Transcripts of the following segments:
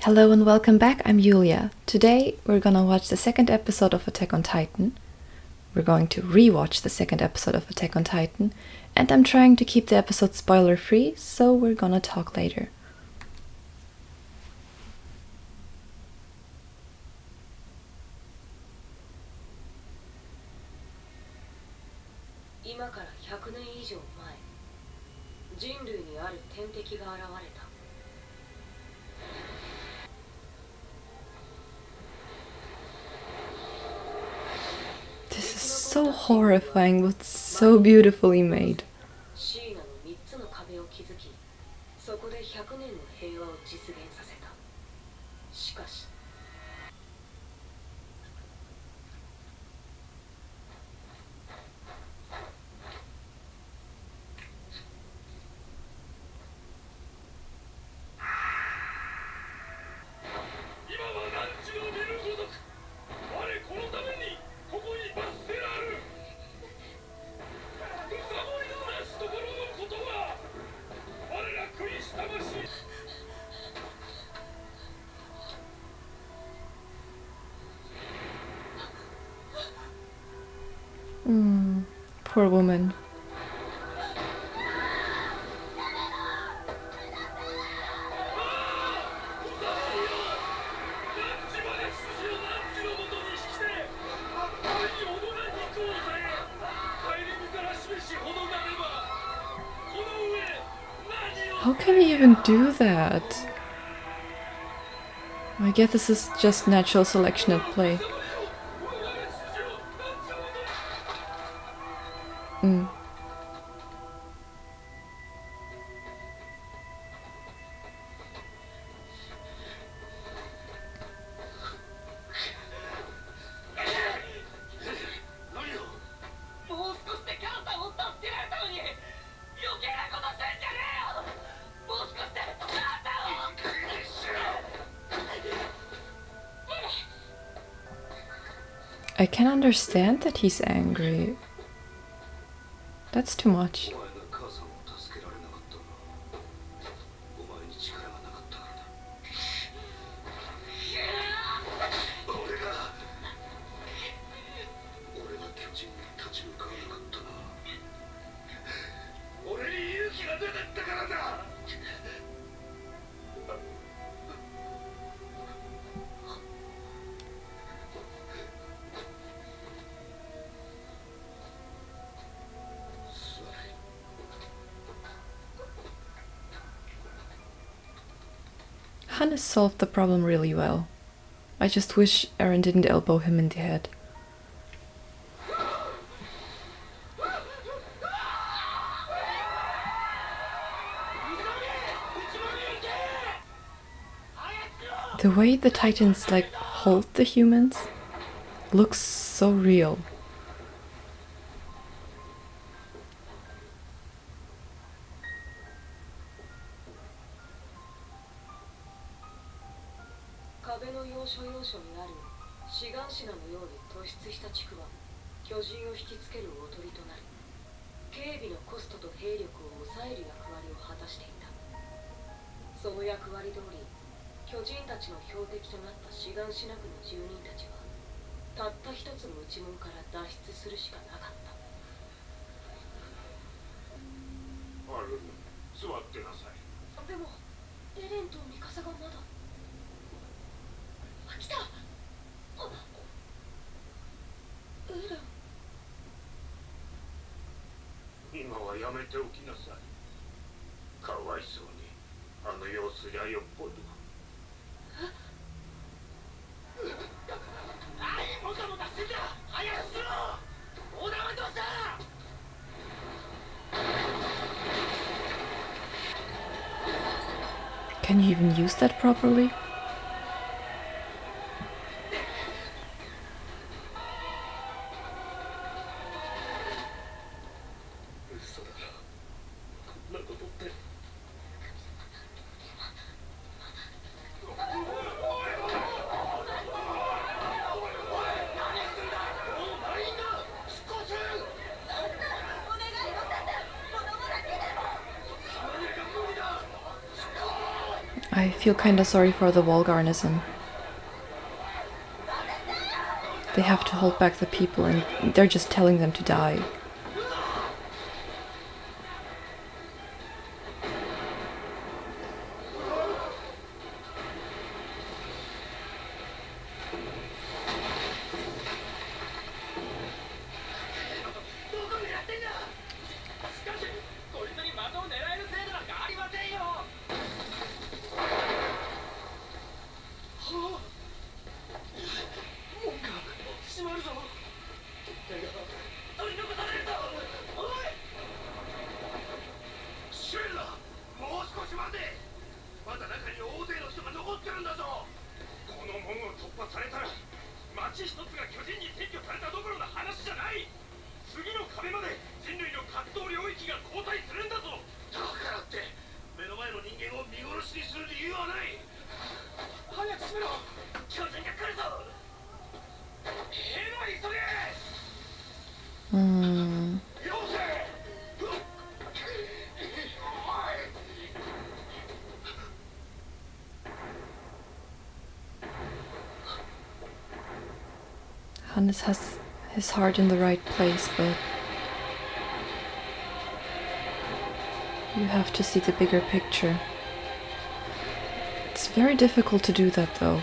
Hello and welcome back, I'm Julia. Today we're gonna watch the second episode of Attack on Titan. We're going to rewatch the second episode of Attack on Titan, and I'm trying to keep the episode spoiler free, so we're gonna talk later. 今から100年以上前、人類にある天敵が現れた。This is so horrifying, but so beautifully made. シーナの3つの壁を築き、そこで100年の平和を実現させた。しかし、Poor woman. How can he even do that? I guess this is just natural selection at play. I can understand that he's angry. That's too much. Hannes solved the problem really well. I just wish Eren didn't elbow him in the head. The way the Titans hold the humans looks so real. Can you even use that properly? I feel kinda sorry for the wall garrison. They have to hold back the people and they're just telling them to die. Hannes has his heart in the right place, but you have to see the bigger picture. It's very difficult to do that, though.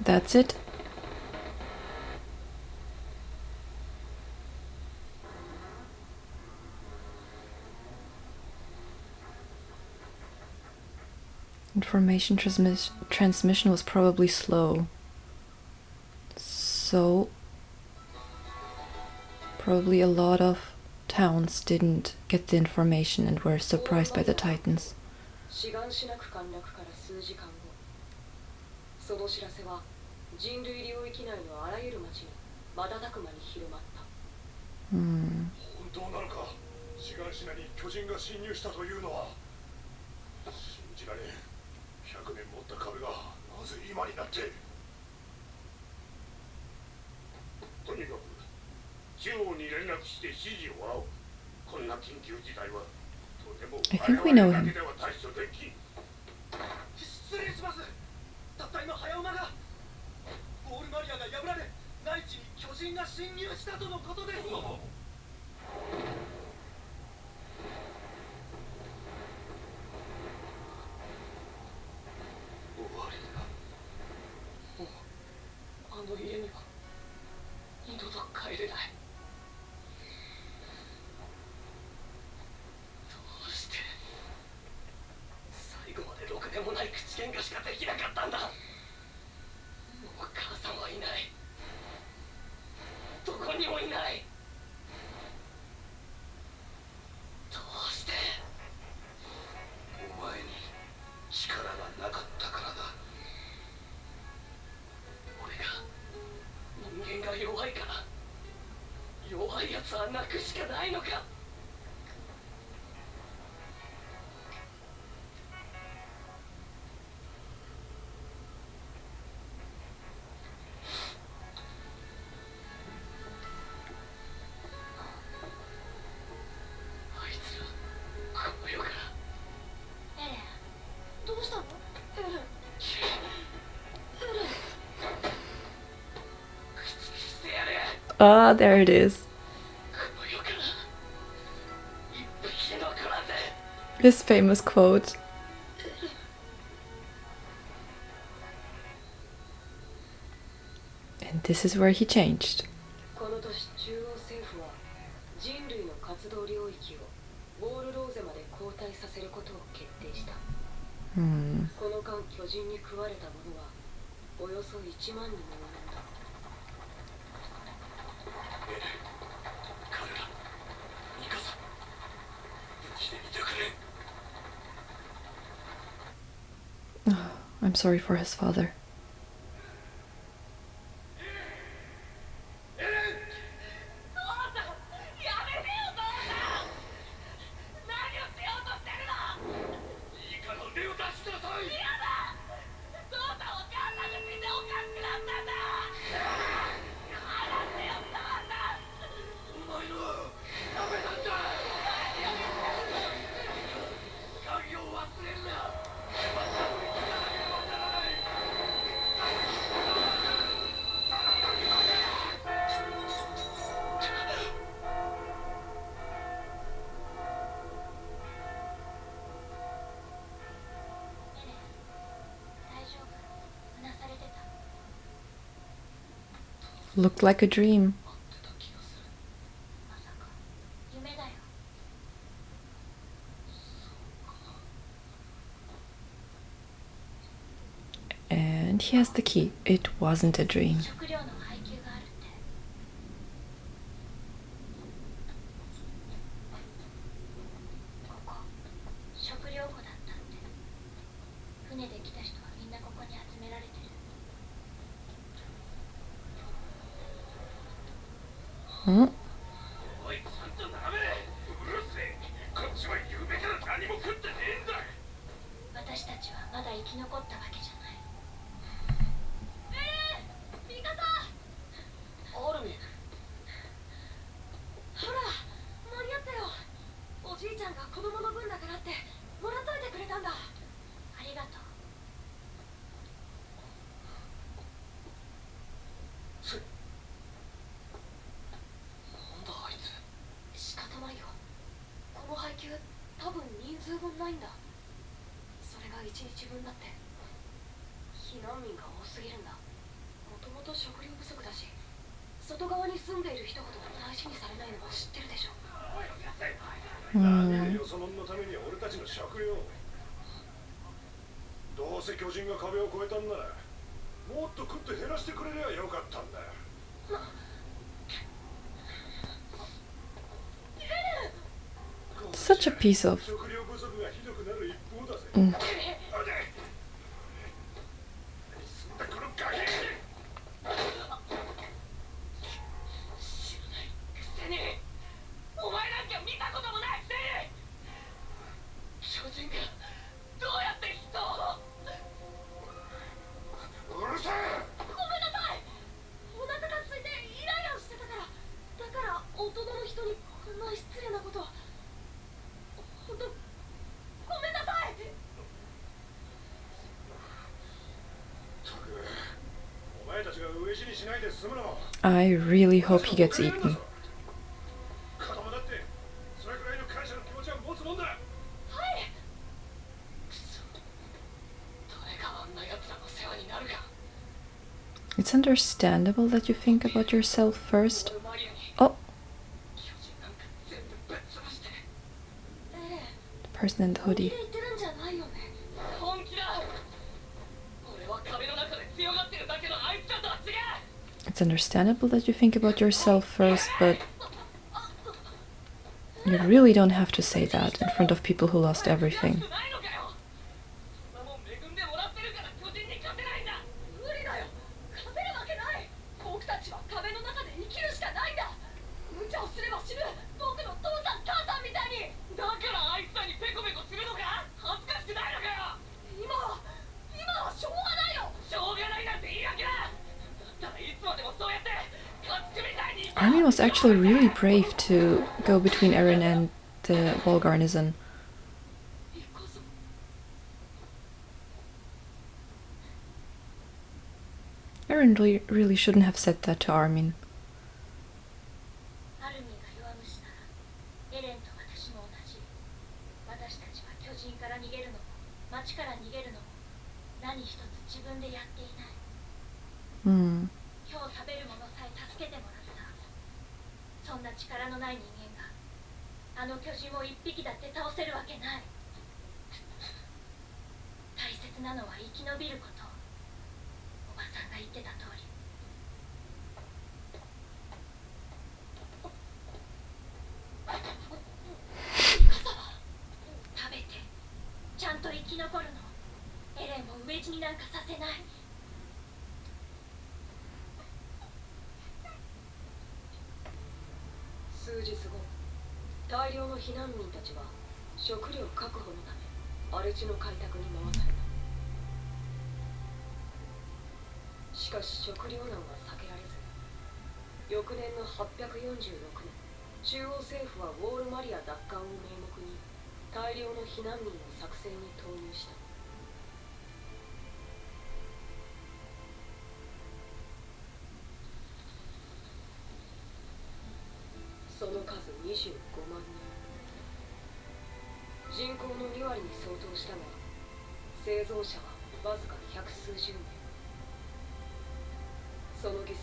That's it. Information transmission was probably slow. So, probably a lot of towns didn't get the information and were surprised by the Titans. その知らせは人類領域内のあらゆる町に瞬く間に広まった。本当なのか。シガンシナに巨人が侵入したというのは信じられん。100年持った壁がなぜ今になって。とにかく中央に連絡して指示を仰ぐ。こんな緊急事態はとても我々だけでは対処できん。失礼します。たった今早馬がゴールマリアが破られ内地に巨人が侵入したとのことです。終わりだ。もうあの家には二度と帰れない。どうして最後までろくでもない口喧嘩しかできなかったんだ。もう母さんはいない。どこにもいない。どうして。お前に力がなかったからだ。俺が人間が弱いから。弱いやつは泣くしかないのか。Ah, there it is. His famous quote. And this is where he changed. この年中央政府は人類の活動領域をウォールローゼまで後退させることを決定した。この間巨人に食われた者はおよそ1万人に及んだ。彼ら、ミカさん、無事でいてくれ。I'm sorry for his father. Looked like a dream. And he has the key. It wasn't a dream. Hmm? おい、ちゃんとダメ。うるせえ。こっちは夢から何も食ってねえんだ。私たちはまだ生き残ったわけじゃない。味方。アルミ。ほら、間に合ったよ。おじいちゃんが子供の分だからってもらっといてくれたんだ。ありがとう。多分人数分ないんだ。それが1日分だって。避難民が多すぎるんだ。もともと食料不足だし、外側に住んでいる人ほど大事にされないのは知ってるでしょ。何よそのために俺たちの食料。どうせ巨人が壁を越えたんならもっと食って減らしてくれりゃよかったんだよ。Such a piece of... 食料不足がひどくなる一方だぜ。お前なんか見たこともないくせに。巨人がどうやって人を。うるせえ。ごめんなさい。お腹が空いてイライラしてたから。だから大人の人にこんな失礼なことを。本当ごめんなさい。お前たちが飢え死にしないで済むの。I really hope he gets eaten. 子供だってそれくらいの感謝の気持ちは持つもんだ。はい。くそ。誰があんな奴らの世話になるか。It's understandable that you think about yourself first. Oh! The person in the hoodie. It's understandable that you think about yourself first, but you really don't have to say that in front of people who lost everything. Armin was actually really brave to go between Eren and the wall garrison. Eren really shouldn't have said that to Armin. Hmm. そんな力のない人間があの巨人を一匹だって倒せるわけない。大切なのは生き延びること。おばさんが言ってた通り。食べてちゃんと生き残るの。エレンを飢え死になんかさせない。数日後、大量の避難民たちは食料確保のため荒れ地の開拓に回された。しかし食糧難は避けられず、翌年の846年、中央政府はウォールマリア奪還を名目に大量の避難民を作戦に投入した。その数25万人。人口の2割に相当したが、生存者はわずか百数十名。その犠牲で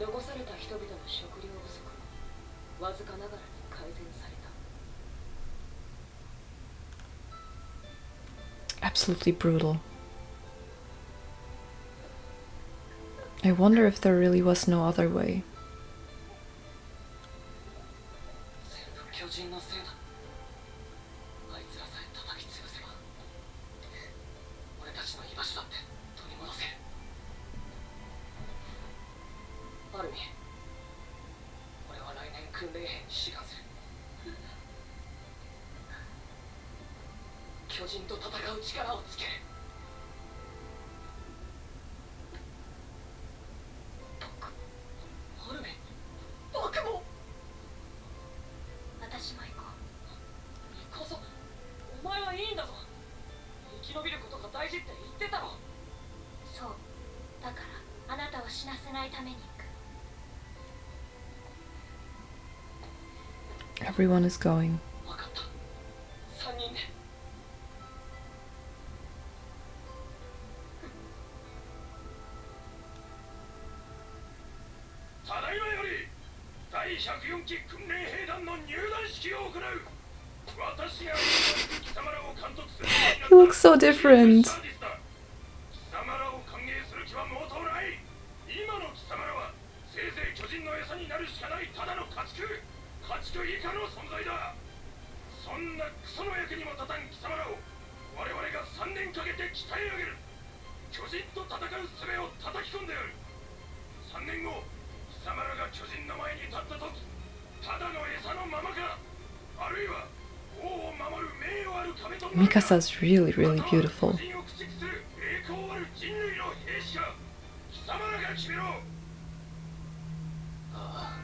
残された人々の食料不足はわずかながらに改善された。 Absolutely brutal. I wonder if there really was no other way. 全部巨人のせいだ。あいつらさえ叩き潰せば俺たちの居場所だって取り戻せる。アルミ、俺は来年訓練兵に志願する。巨人と戦う力をつける。アルミ、僕も。私も行こう。行こうぞ。お前はいいんだぞ。生き延びることが大事って言ってたろ。そう。だからあなたを死なせないために行く。Everyone is going. 分かった。3人で。ただいまより第104期訓練兵団の入団式を行う。私が貴様らを監督する。 He looks so different. 貴様らを歓迎する気は毛頭ない。今の貴様らはせいぜい巨人の餌になるしかないただの家畜以下の存在だ。そんなクソの役にも立たん貴様らを我々が3年かけて鍛え上げる。巨人と戦う術を叩き込んでやる。3年後貴様らが巨人の前に立った時、ただの餌のままか、あるいは王を守る名誉ある壁となるか。 Mikasa's really, really beautiful. 巨人を駆逐する栄光ある人類の兵士か、貴様らが決めろ。ああ、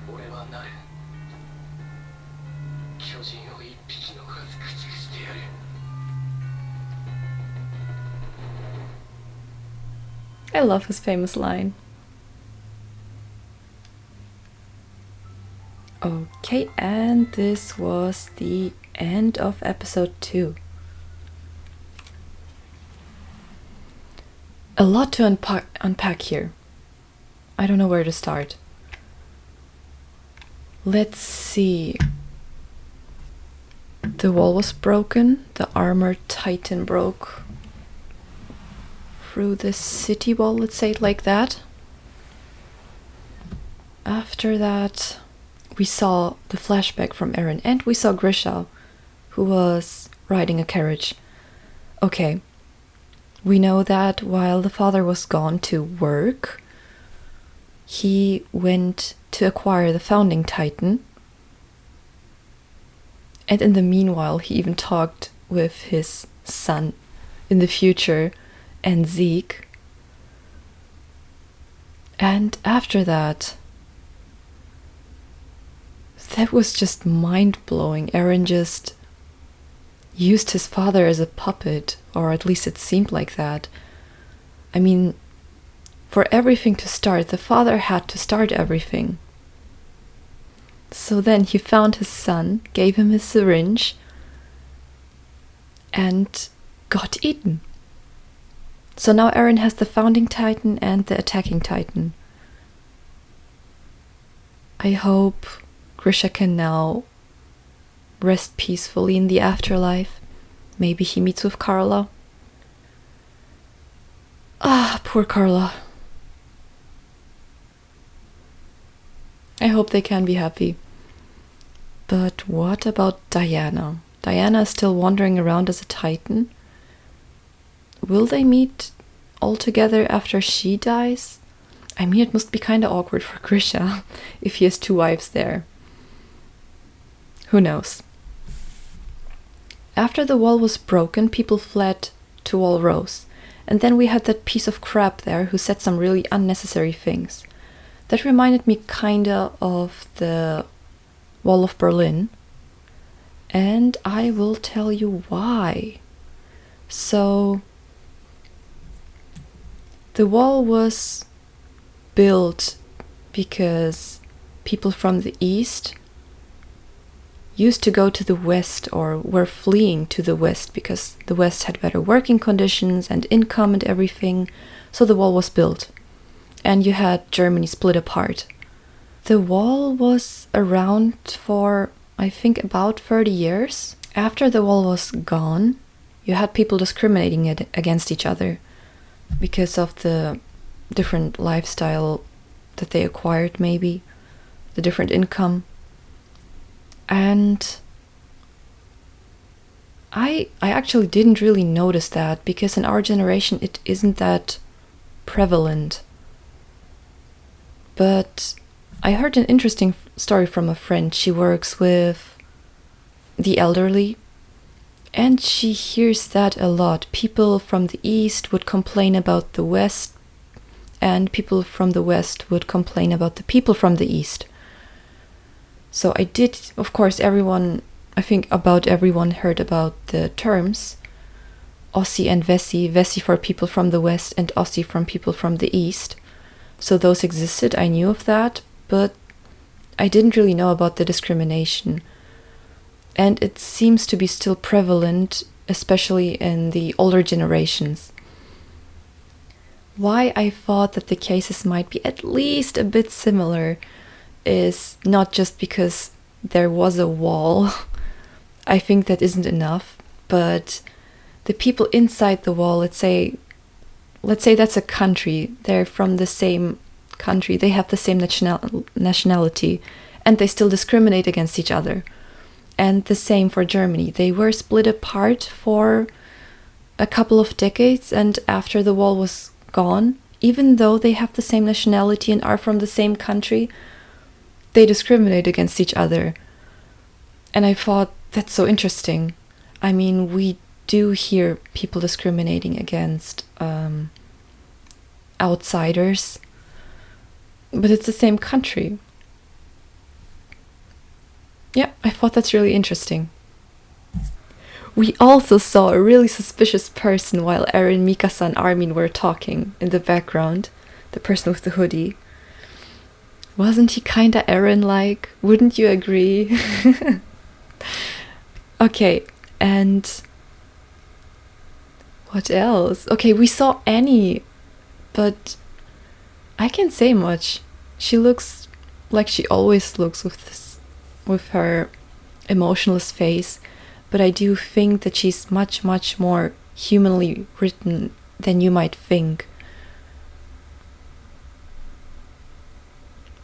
俺はなる。巨人を一匹残らず駆逐してやる。I love his famous line. Okay, and this was the end of episode 2. A lot to unpack here. I don't know where to start. Let's see. The wall was broken. The armored titan broke through the city wall, let's say it like that. After that, we saw the flashback from Eren, and we saw Grisha, who was riding a carriage. Okay, we know that while the father was gone to work, he went to acquire the founding titan. And in the meanwhile, he even talked with his son in the future and Zeke. And after that, that was just mind-blowing. Eren just used his father as a puppet, or at least it seemed like that. I mean, for everything to start, the father had to start everything. So then he found his son, gave him his syringe, and got eaten. So now Eren has the founding titan and the attacking titan. I hope Grisha can now rest peacefully in the afterlife. Maybe he meets with Carla. Ah, poor Carla. I hope they can be happy. But what about Diana? Diana is still wandering around as a Titan. Will they meet all together after she dies? I mean, it must be kind of awkward for Grisha if he has 2 wives there. Who knows? After the wall was broken, people fled to Wall Rose. And then we had that piece of crap there who said some really unnecessary things. That reminded me kinda of the Wall of Berlin. And I will tell you why. So, the wall was built because people from the east used to go to the west, or were fleeing to the west because the west had better working conditions and income and everything, so the wall was built. And you had Germany split apart. The wall was around for, I think, about 30 years. After the wall was gone, you had people discriminating against each other because of the different lifestyle that they acquired, maybe, the different income. And I actually didn't really notice that, because in our generation it isn't that prevalent. But I heard an interesting story from a friend. She works with the elderly, and she hears that a lot. People from the east would complain about the west, and people from the west would complain about the people from the east. So I did, of course, I think about everyone heard about the terms Ossi and Wessi, Wessi for people from the west and Ossi from people from the east. So those existed, I knew of that, but I didn't really know about the discrimination. And it seems to be still prevalent, especially in the older generations. Why I thought that the cases might be at least a bit similar is not just because there was a wall. I think that isn't enough, but the people inside the wall, let's say that's a country, they're from the same country, they have the same nationality, and they still discriminate against each other. And the same for Germany. They were split apart for a couple of decades, and after the wall was gone, even though they have the same nationality and are from the same country, they discriminate against each other. And I thought, that's so interesting. I mean, we do hear people discriminating against outsiders, but it's the same country. Yeah, I thought that's really interesting. We also saw a really suspicious person while Eren, Mikasa and Armin were talking in the background. The person with the hoodie. Wasn't he kinda Eren-like? Wouldn't you agree? Okay, and what else? Okay, we saw Annie, but I can't say much. She looks like she always looks with her emotionless face, but I do think that she's much, much more humanly written than you might think.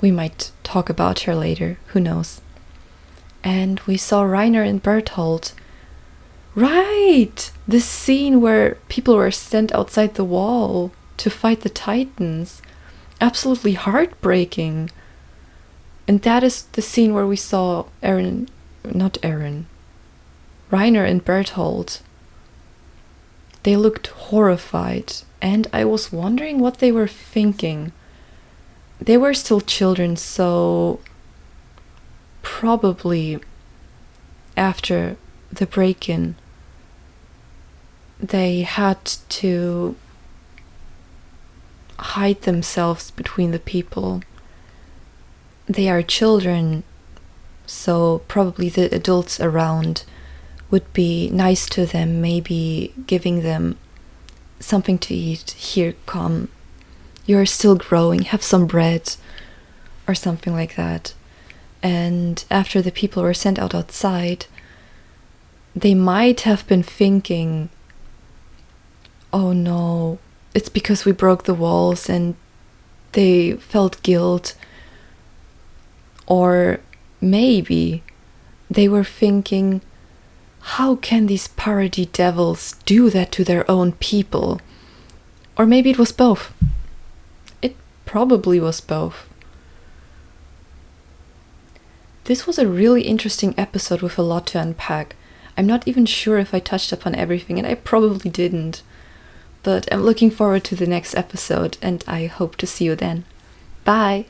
We might talk about her later, who knows. And we saw Reiner and Berthold. Right! The scene where people were sent outside the wall to fight the Titans. Absolutely heartbreaking. And that is the scene where we saw Reiner and Berthold. They looked horrified, and I was wondering what they were thinking. They were still children, so probably after the break-in, they had to hide themselves between the people. They are children, so probably the adults around would be nice to them, maybe giving them something to eat. Here, come. You're still growing, have some bread, or something like that. and after the people were sent outside, they might have been thinking, oh no, it's because we broke the walls, and they felt guilt. Or maybe they were thinking, how can these parody devils do that to their own people? Or maybe it was both. It probably was both. This was a really interesting episode with a lot to unpack. I'm not even sure if I touched upon everything, and I probably didn't. But I'm looking forward to the next episode, and I hope to see you then. Bye!